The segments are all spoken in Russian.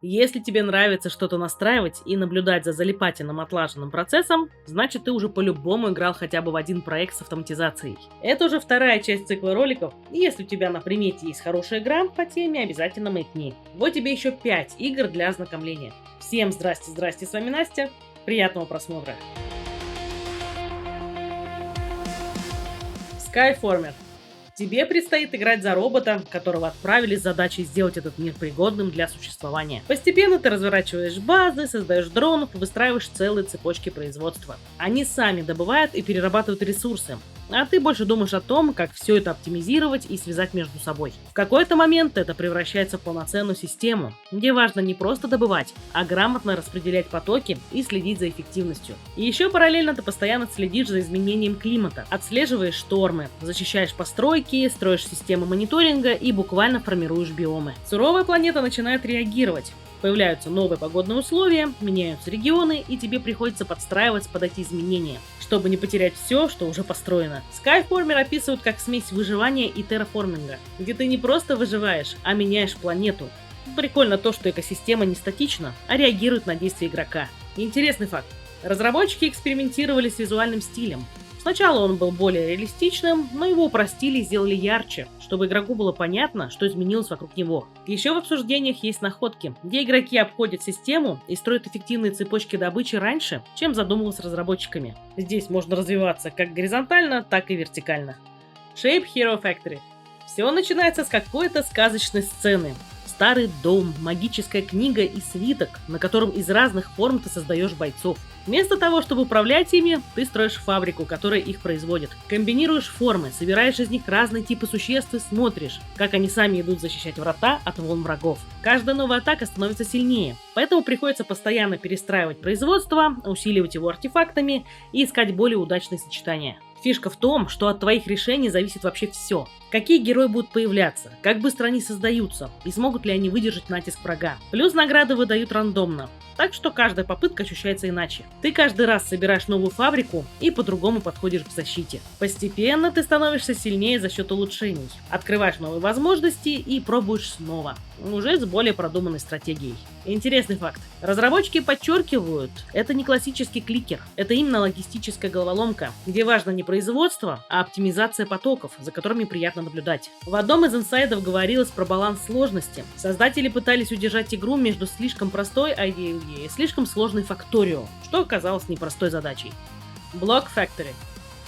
Если тебе нравится что-то настраивать и наблюдать за залипательным отлаженным процессом, значит ты уже по-любому играл хотя бы в один проект с автоматизацией. Это уже вторая часть цикла роликов, и если у тебя на примете есть хорошая игра по теме, обязательно маякни. Вот тебе еще 5 игр для ознакомления. Всем здрасте, с вами Настя, приятного просмотра. Skyformer. Тебе предстоит играть за робота, которого отправили с задачей сделать этот мир пригодным для существования. Постепенно ты разворачиваешь базы, создаешь дронов и выстраиваешь целые цепочки производства. Они сами добывают и перерабатывают ресурсы, а ты больше думаешь о том, как все это оптимизировать и связать между собой. В какой-то момент это превращается в полноценную систему, где важно не просто добывать, а грамотно распределять потоки и следить за эффективностью. И еще параллельно ты постоянно следишь за изменением климата, отслеживаешь штормы, защищаешь постройки, строишь системы мониторинга и буквально формируешь биомы. Суровая планета начинает реагировать. Появляются новые погодные условия, меняются регионы, и тебе приходится подстраиваться под эти изменения, чтобы не потерять все, что уже построено. Skyformer описывают как смесь выживания и терраформинга, где ты не просто выживаешь, а меняешь планету. Прикольно то, что экосистема не статична, а реагирует на действия игрока. Интересный факт. Разработчики экспериментировали с визуальным стилем. Сначала он был более реалистичным, но его упростили и сделали ярче, чтобы игроку было понятно, что изменилось вокруг него. Еще в обсуждениях есть находки, где игроки обходят систему и строят эффективные цепочки добычи раньше, чем задумывалось разработчиками. Здесь можно развиваться как горизонтально, так и вертикально. Shape Hero Factory. Все начинается с какой-то сказочной сцены. Старый дом, магическая книга и свиток, на котором из разных форм ты создаешь бойцов. Вместо того, чтобы управлять ими, ты строишь фабрику, которая их производит. Комбинируешь формы, собираешь из них разные типы существ и смотришь, как они сами идут защищать врата от волн врагов. Каждая новая атака становится сильнее, поэтому приходится постоянно перестраивать производство, усиливать его артефактами и искать более удачные сочетания. Фишка в том, что от твоих решений зависит вообще все. Какие герои будут появляться, как быстро они создаются и смогут ли они выдержать натиск врага. Плюс награды выдают рандомно, так что каждая попытка ощущается иначе. Ты каждый раз собираешь новую фабрику и по-другому подходишь к защите. Постепенно ты становишься сильнее за счет улучшений, открываешь новые возможности и пробуешь снова, уже с более продуманной стратегией. Интересный факт. Разработчики подчеркивают, это не классический кликер, это именно логистическая головоломка, где важно не производство, а оптимизация потоков, за которыми приятно наблюдать. В одном из инсайдов говорилось про баланс сложности. Создатели пытались удержать игру между слишком простой IDE и слишком сложной Factorio, что оказалось непростой задачей. Block Factory.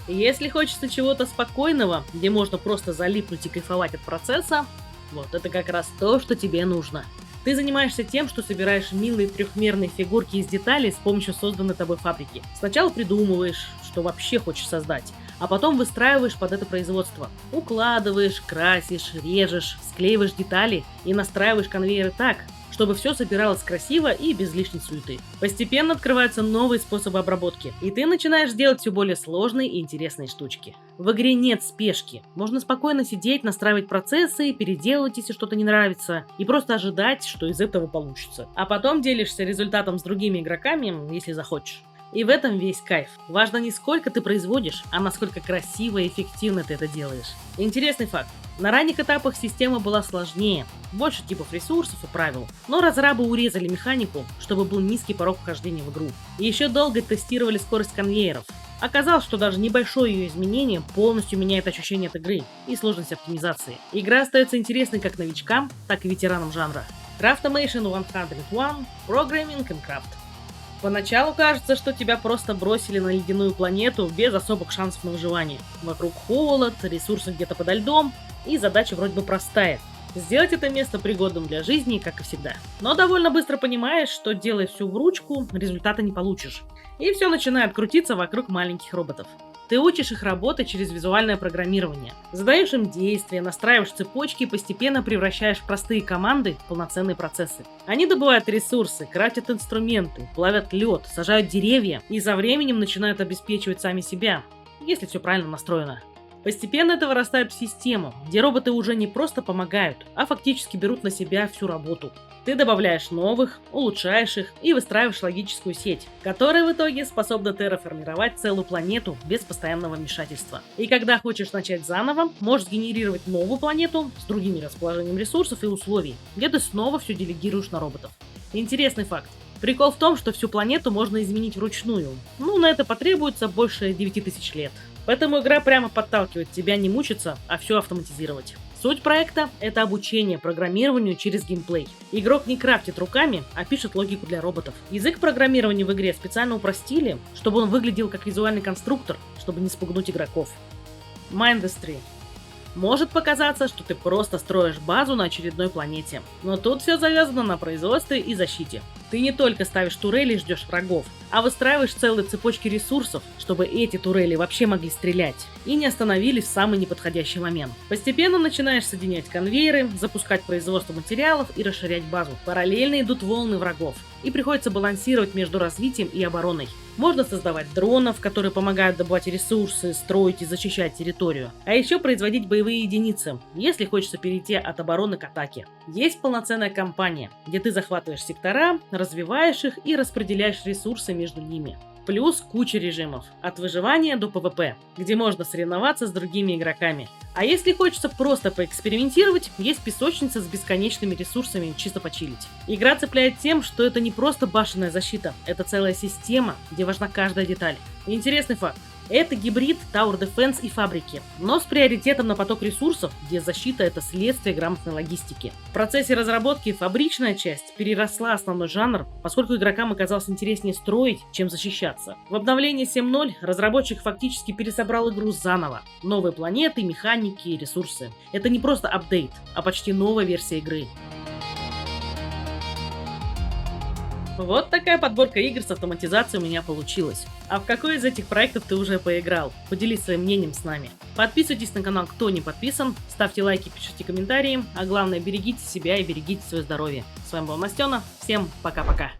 Если хочется чего-то спокойного, где можно просто залипнуть и кайфовать от процесса, вот это как раз то, что тебе нужно. Ты занимаешься тем, что собираешь милые трехмерные фигурки из деталей с помощью созданной тобой фабрики. Сначала придумываешь, что вообще хочешь создать, а потом выстраиваешь под это производство. Укладываешь, красишь, режешь, склеиваешь детали и настраиваешь конвейеры так, чтобы все собиралось красиво и без лишней суеты. Постепенно открываются новые способы обработки, и ты начинаешь делать все более сложные и интересные штучки. В игре нет спешки. Можно спокойно сидеть, настраивать процессы, переделывать, если что-то не нравится, и просто ожидать, что из этого получится. А потом делишься результатом с другими игроками, если захочешь. И в этом весь кайф. Важно не сколько ты производишь, а насколько красиво и эффективно ты это делаешь. Интересный факт. На ранних этапах система была сложнее, больше типов ресурсов и правил, но разрабы урезали механику, чтобы был низкий порог вхождения в игру. И еще долго тестировали скорость конвейеров. Оказалось, что даже небольшое ее изменение полностью меняет ощущение от игры и сложность оптимизации. Игра остается интересной как новичкам, так и ветеранам жанра. Craftomation 101 – Programming and Craft. Поначалу кажется, что тебя просто бросили на ледяную планету без особых шансов на выживание. Вокруг холод, ресурсы где-то подо льдом, и задача вроде бы простая. Сделать это место пригодным для жизни, как и всегда. Но довольно быстро понимаешь, что делая все в ручку, результата не получишь. И все начинает крутиться вокруг маленьких роботов. Ты учишь их работать через визуальное программирование. Задаешь им действия, настраиваешь цепочки и постепенно превращаешь простые команды в полноценные процессы. Они добывают ресурсы, крафтят инструменты, плавят лед, сажают деревья и со временем начинают обеспечивать сами себя, если все правильно настроено. Постепенно это вырастает в систему, где роботы уже не просто помогают, а фактически берут на себя всю работу. Ты добавляешь новых, улучшаешь их и выстраиваешь логическую сеть, которая в итоге способна терраформировать целую планету без постоянного вмешательства. И когда хочешь начать заново, можешь генерировать новую планету с другими расположением ресурсов и условий, где ты снова все делегируешь на роботов. Интересный факт. Прикол в том, что всю планету можно изменить вручную. Ну, на это потребуется больше 9000 лет. Поэтому игра прямо подталкивает тебя не мучиться, а все автоматизировать. Суть проекта – это обучение программированию через геймплей. Игрок не крафтит руками, а пишет логику для роботов. Язык программирования в игре специально упростили, чтобы он выглядел как визуальный конструктор, чтобы не спугнуть игроков. Mindustry. Может показаться, что ты просто строишь базу на очередной планете, но тут все завязано на производстве и защите. Ты не только ставишь турели и ждешь врагов, а выстраиваешь целые цепочки ресурсов, чтобы эти турели вообще могли стрелять и не остановились в самый неподходящий момент. Постепенно начинаешь соединять конвейеры, запускать производство материалов и расширять базу. Параллельно идут волны врагов, и приходится балансировать между развитием и обороной. Можно создавать дронов, которые помогают добывать ресурсы, строить и защищать территорию. А еще производить боевые единицы, если хочется перейти от обороны к атаке. Есть полноценная кампания, где ты захватываешь сектора, развиваешь их и распределяешь ресурсы между ними. Плюс куча режимов, от выживания до PvP, где можно соревноваться с другими игроками. А если хочется просто поэкспериментировать, есть песочница с бесконечными ресурсами чисто почилить. Игра цепляет тем, что это не просто башенная защита, это целая система, где важна каждая деталь. Интересный факт. Это гибрид Tower Defense и фабрики, но с приоритетом на поток ресурсов, где защита – это следствие грамотной логистики. В процессе разработки фабричная часть переросла основной жанр, поскольку игрокам оказалось интереснее строить, чем защищаться. В обновлении 7.0 разработчик фактически пересобрал игру заново. Новые планеты, механики и ресурсы. Это не просто апдейт, а почти новая версия игры. Вот такая подборка игр с автоматизацией у меня получилась. А в какой из этих проектов ты уже поиграл? Поделись своим мнением с нами. Подписывайтесь на канал, кто не подписан, ставьте лайки, пишите комментарии, а главное, берегите себя и берегите свое здоровье. С вами был Настена, всем пока-пока.